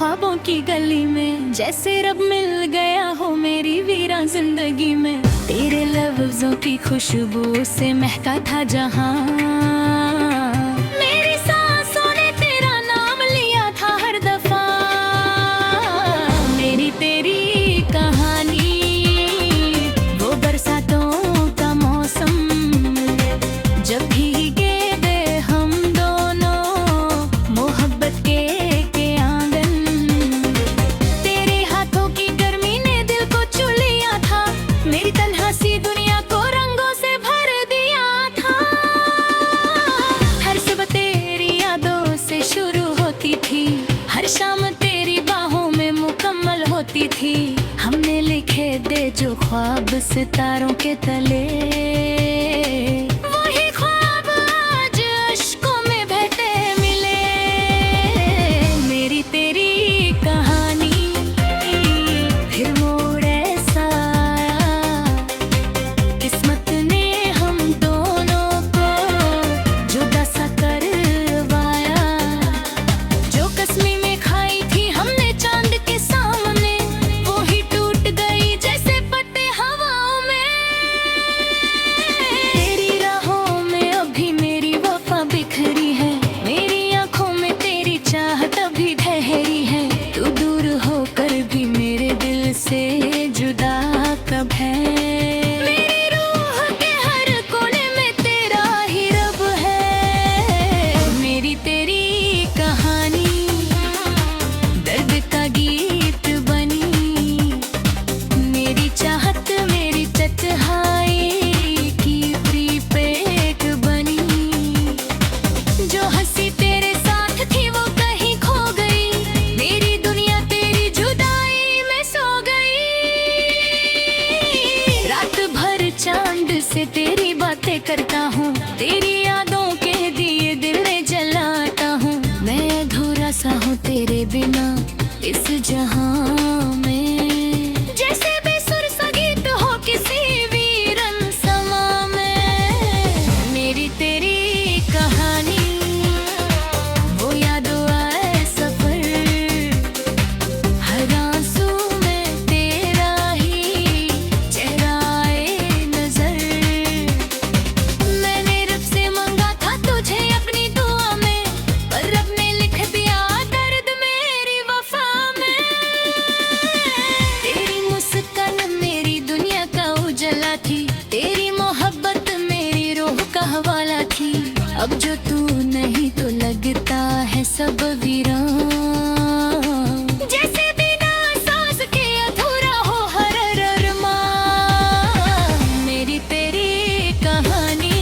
ख्वाबों की गली में, जैसे रब मिल गया हो मेरी वीरान जिंदगी में। तेरे लफ्जों की खुशबू से महका था जहां, मेरी सांसों ने तेरा नाम लिया था हर दफा। मेरी तेरी कहानी वो बरसातों का मौसम, जब भीगे दे हम दोनों मोहब्बत के आंगन। तेरे हाथों की गर्मी ने दिल को छू लिया था, मेरी तन्हा सी दुनिया को रंगों से भर दिया था। हर सुबह तेरी यादों से शुरू होती थी, हर शाम तेरी बाहों में मुकम्मल होती थी। हमने लिखे दे जो ख्वाब सितारों के तले, वही ख्वाब आज अश्कों में बहते मिले। मेरी तेरी कहानी फिर मोड़ ऐसा आया, किस्मत ने हम दोनों को जुदा सा करवाया। जो कसमें में खाई थी हमने चांद के सामने, वो ही टूट गई जैसे पत्ते हवाओं में। तेरी राहों में अभी मेरी वफा बिखरी है, मेरी आंखों में तेरी चाहत अभी ठहरी है। तू दूर होकर भी मेरे दिल से जुदा कब है। मेरी रूह के हर कोने में तेरा ही रब है। मेरी तेरी कहानी दर्द का गीत बनी, मेरी चाहत मेरी तन्हाई की प्रीपेड बनी। जो हंसी तेरे साथ थी वो कहीं खो गई, मेरी दुनिया तेरी जुदाई में सो गई। रात भर चांद से तेरी बातें करता हूँ, तेरी यादों के दिए दिल में जलाता हूँ। मैं अधूरा सा हूँ तेरे बिना इस जहां में, जैसे बेसुर सा गीत हो किसी वीरन समा में। मेरी तेरी कहानी वो यादों आए सफर, हर आंसू में तेरा ही चेहरा आए नजर। मैंने रब से मांगा था तुझे अपनी दुआ में, पर रब ने लिख दिया दर्द मेरी वफा में। तेरी मुस्कान मेरी दुनिया का उजाला थी, तेरी मोहब्बत मेरी रूह का हवाला थी। अब जो तू नहीं तो लगता है सब वीरान, जैसे बिना सांस के अधूरा हो हर अरमान। मेरी तेरी कहानी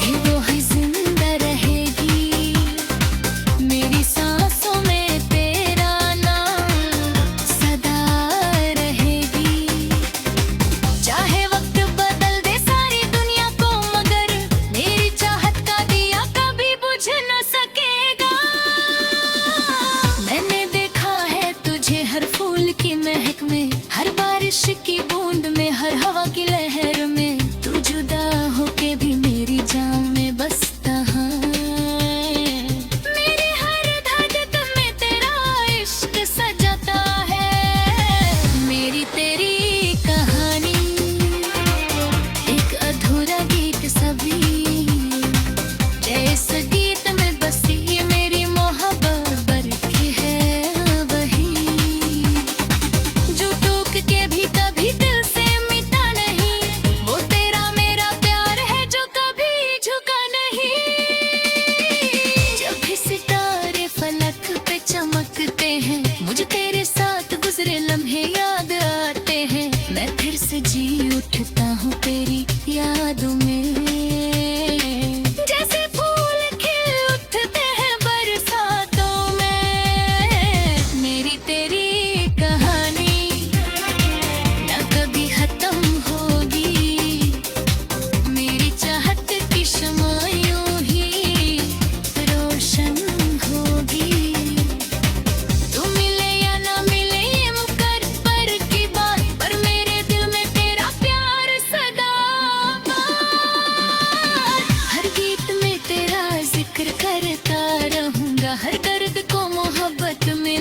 कि वो है जिंदा रहेगी, मेरी सांसों में तेरा नाम सदा रहेगी। चाहे वक्त बदल दे सारी दुनिया को, मगर मेरी चाहत का दिया कभी बुझ न सकेगा। मैंने देखा है तुझे हर फूल की महक में, हर बारिश की बूंद में, हर हवा की लहर में। तू जुदा होके भी मेरी जान में बसता है, मेरी हर धड़कन में तेरा इश्क सजाता है। मेरी तेरी कहानी एक अधूरा गीत सभी, जैसे गीत में बसी मेरी मोहब्बत बरकी है वही। जो टूक के भी कभी दिल से मिटा नहीं, वो तेरा मेरा प्यार है जो कभी झुका नहीं। जब भी सितारे फलक पे चमकते हैं, मुझे तेरे साथ गुजरे लम्हे याद आते हैं। मैं फिर से जी उठता हूँ तेरी यादों में, जैसे फूल खिल उठते हैं बरसातों में। मेरी तेरी कहानी ना कभी खत्म होगी, मेरी चाहत की शम्मा यूं ही रोशन होगी। तू मिले या ना मिले ये मुकद्दर की बात, पर मेरे दिल में तेरा प्यार सदा जिक्र करता रहूंगा, हर दर्द को मोहब्बत में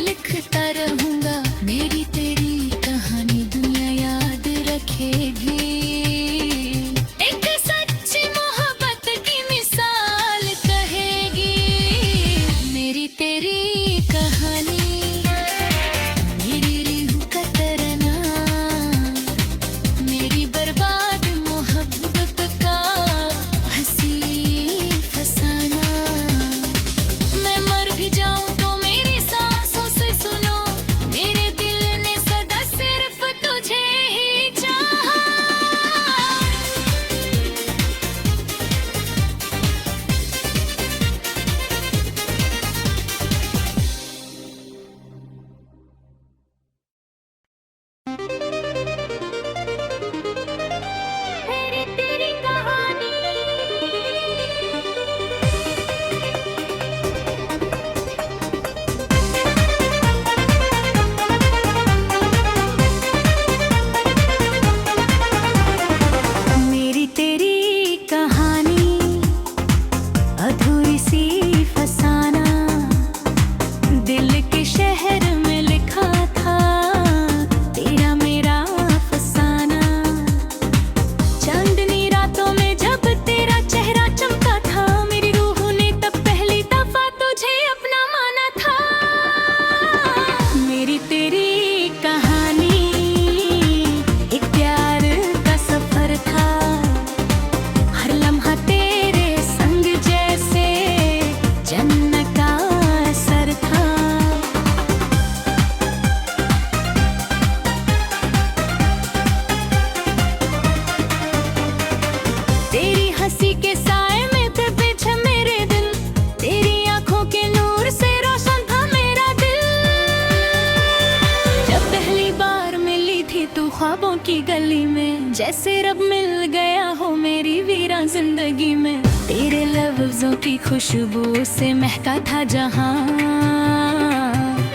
की गली में, जैसे रब मिल गया हो मेरी वीरान जिंदगी में। तेरे लफ्जों की खुशबू से महका था जहां,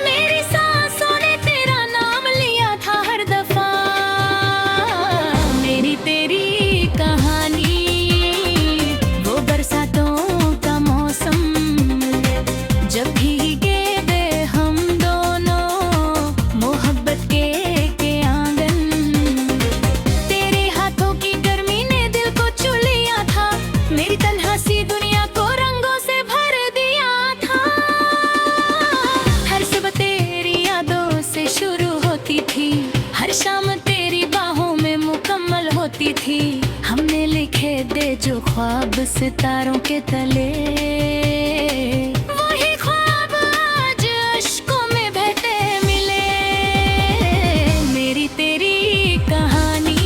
मेरी सांसों ने तेरा नाम लिया था हर दफा। मेरी तेरी कहानी वो बरसातों का मौसम, जब भीगे दे हम दोनों मोहब्बत के आंगन। तेरे हाथों की गर्मी ने दिल को छू लिया था, मेरी तन्हा सी दुनिया को रंगों से भर दिया था। हर सुबह तेरी यादों से शुरू होती थी, हर शाम तेरी बाहों में मुकम्मल होती थी। हमने लिखे दे जो ख्वाब सितारों के तले, वही ख्वाब आज अश्कों में बहते मिले। मेरी तेरी कहानी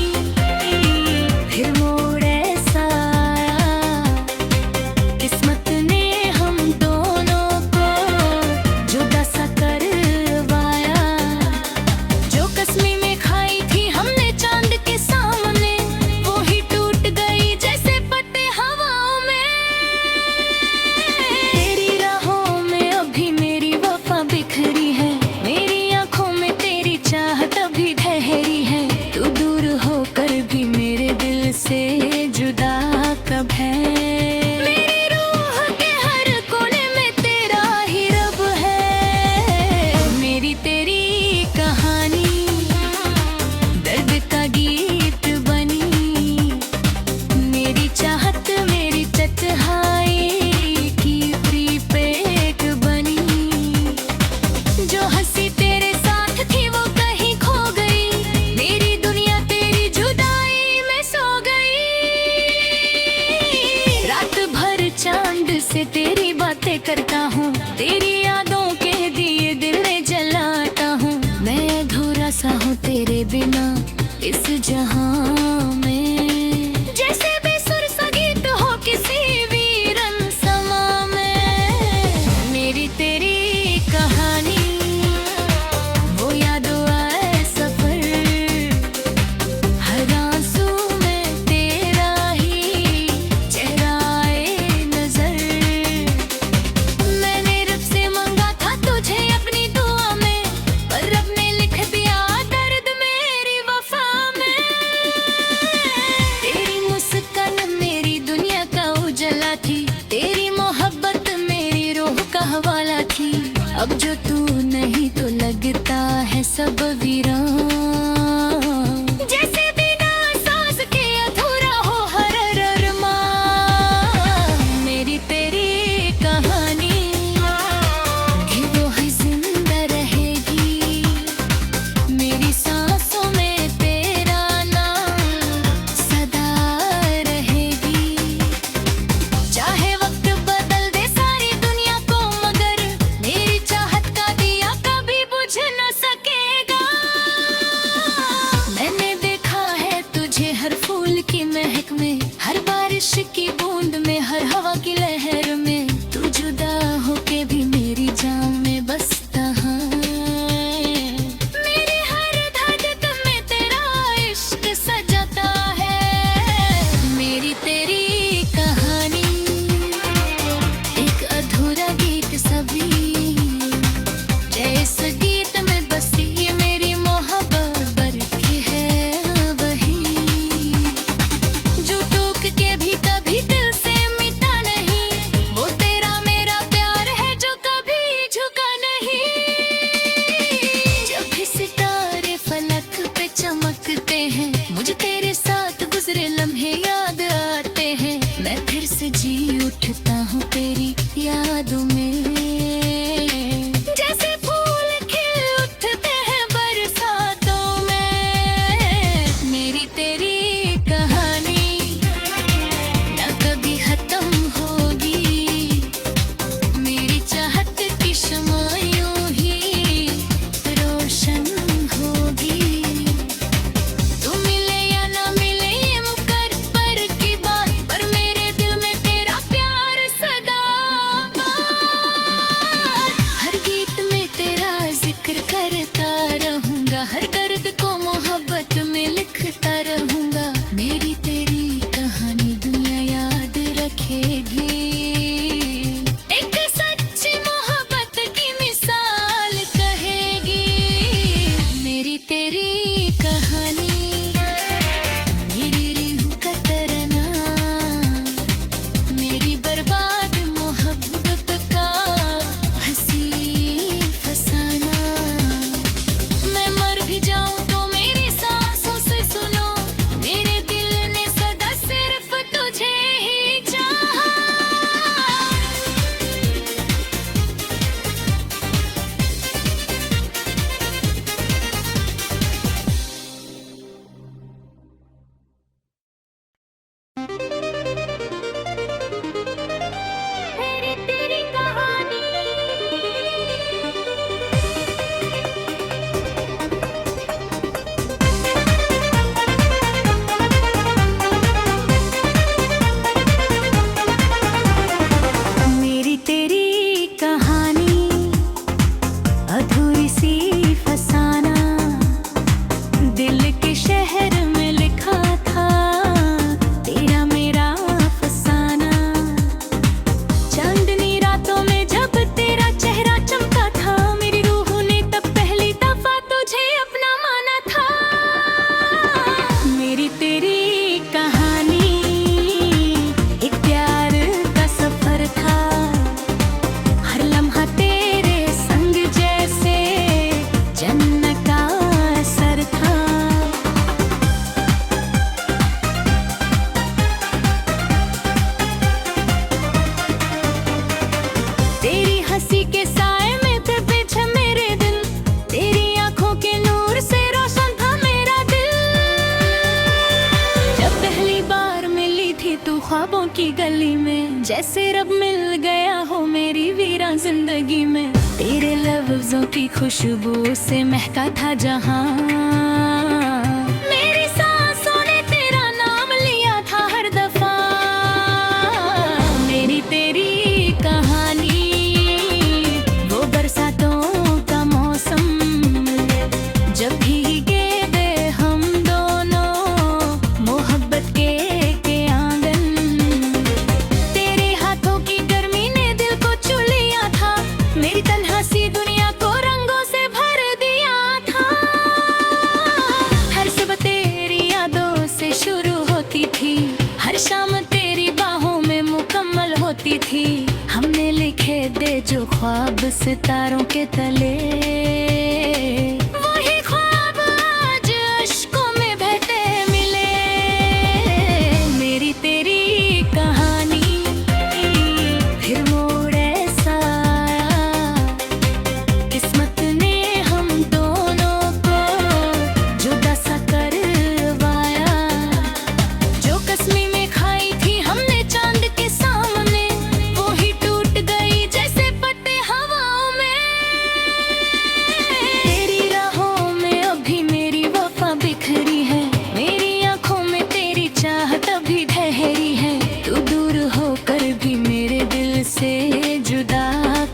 फिर मोड़ ऐसा आया, किस्मत ने हम दोनों को जुदा सा करवाया। जो कसमें में खाई थी हमने चांद के सामने, वो ही टूट गई जैसे पत्ते हवाओं में। तेरी राहों में अभी मेरी वफा बिखरी है, मेरी आंखों में तेरी चाहत अभी ठहरी है। तू दूर होकर भी मेरे दिल से जुदा कब है। मेरी रूह के हर कोने में तेरा ही रब है। मेरी तेरी कहानी दर्द का गीत बनी, मेरी चाहत मेरी तन्हाई की प्रीपेड बनी। जो हंसी तेरे साथ थी वो कहीं खो गई, मेरी दुनिया तेरी जुदाई में सो गई। रात भर चांद से तेरी बातें करता हूँ, तेरी यादों के दिए दिल में जलाता हूँ। मैं अधूरा सा हूँ तेरे बिना इस जहां में, जैसे बेसुर सा गीत हो किसी वीरन समा में। मेरी तेरी कहानी वो यादों आए सफर, हर आंसू में तेरा ही चेहरा आए नजर। मैंने रब से मांगा था तुझे अपनी दुआ में, पर रब ने लिख दिया दर्द मेरी वफा में। तेरी मुस्कान मेरी दुनिया का उजाला थी, तेरी मोहब्बत मेरी रूह का हवाला थी। अब जो तू नहीं तो लगता है सब वीरान, जैसे बिना सांस के अधूरा हो हर अरमान। मेरी तेरी कहानी कि वो है जिंदा रहेगी, मेरी सांसों में तेरा नाम सदा रहेगी। चाहे वक्त बदल दे सारी दुनिया को, मगर मेरी चाहत का दिया कभी बुझ न सकेगा। रोज़ों की खुशबू से महका था जहां। मेरी सांसों ने तेरा नाम लिया था हर दफा। मेरी तेरी कहानी वो बरसातों का मौसम, जब भीगे थे हम दोनों मोहब्बत के आंगन। तेरे हाथों की गर्मी ने दिल को छू लिया था, मेरी तन्हा सी दुनिया को रंगों से भर दिया था। हर सुबह तेरी यादों से शुरू होती थी, हर शाम तेरी बाहों में मुकम्मल होती थी। हमने लिखे दे जो ख्वाब सितारों के तले, वही ख्वाब आज अश्कों में बहते मिले। मेरी तेरी कहानी फिर मोड़ ऐसा आया, किस्मत ने हम दोनों को जुदा सा करवाया। जो कसमें में खाई थी हमने चांद के सामने, वो ही टूट गई जैसे पत्ते हवाओं में। तेरी राहों में अभी मेरी वफा बिखरी है, मेरी आंखों में तेरी चाहत अभी ठहरी है। तू दूर होकर भी मेरे दिल से जुदा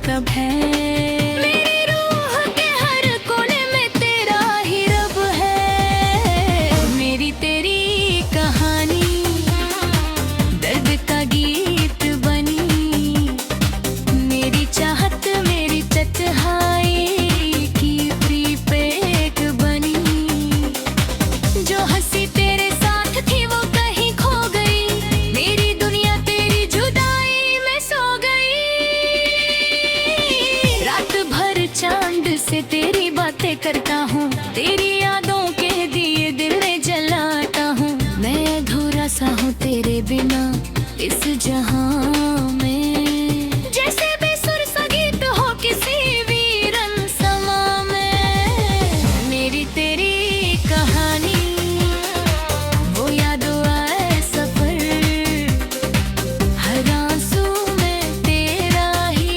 कब है। मेरी रूह के हर कोने में तेरा ही रब है। मेरी तेरी कहानी दर्द का गीत बनी, मेरी चाहत मेरी तन्हाई की प्रीपेड बनी। जो हंसी तेरे साथ थी वो कहीं खो गई, मेरी दुनिया तेरी जुदाई में सो गई। रात भर चांद से तेरी बातें करता हूँ, तेरी यादों के दिए दिल में जलाता हूँ। मैं अधूरा सा हूँ तेरे बिना इस जहां में, जैसे बेसुर सा गीत हो किसी वीरन समा में। मेरी तेरी कहानी वो यादों आए सफर, हर आंसू में तेरा ही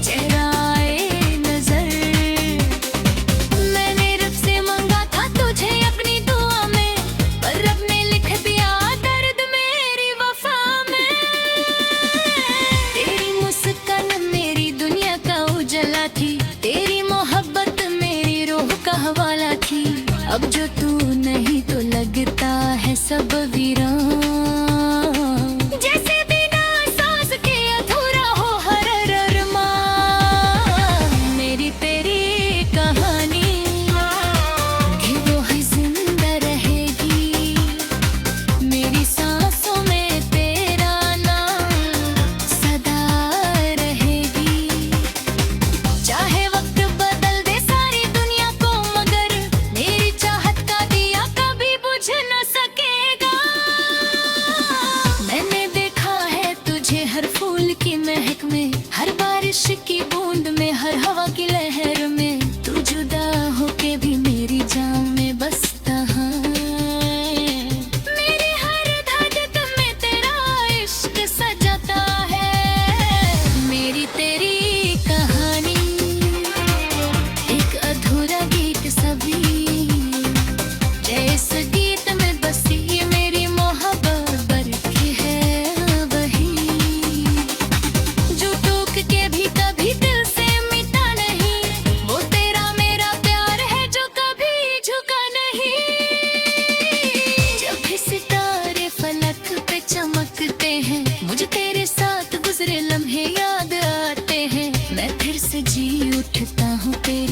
चेहरा आए नजर। मैंने रब से मांगा था तुझे अपनी दुआ में, पर रब ने लिख दिया दर्द मेरी वफा में। तेरी मुस्कान मेरी दुनिया का उजाला थी, तेरी मोहब्बत मेरी रूह का हवाला थी। अब जो तू नहीं तो लगता है सब वीरान, जैसे बिना सांस के अधूरा हो हर अरमान। मेरी तेरी कहानी कि वो है जिंदा रहेगी, मेरी सांसों में तेरा नाम सदा रहेगी। चाहे वक्त बदल दे सारी दुनिया को, मगर मेरी चाहत का दिया कभी बुझ न सकेगा। मैंने देखा है तुझे हर फूल की महक में, हर बारिश की बूंद में, हर हवा की लहर में। तू जुदा होके भी मेरी जान में बसता है, मेरी हर धड़कन में तेरा इश्क सजाता है। मेरी तेरी कहानी एक अधूरा गीत सभी, जैसे गीत में बसी मेरी मोहब्बत बरकी है वही। जो टूक के भी कभी दिल से मिटा नहीं, वो तेरा मेरा प्यार है जो कभी झुका नहीं। जब भी सितारे फलक पे चमकते हैं, मुझे तेरे साथ गुजरे लम्हे याद आते हैं। मैं फिर से जी उठता हूँ तेरी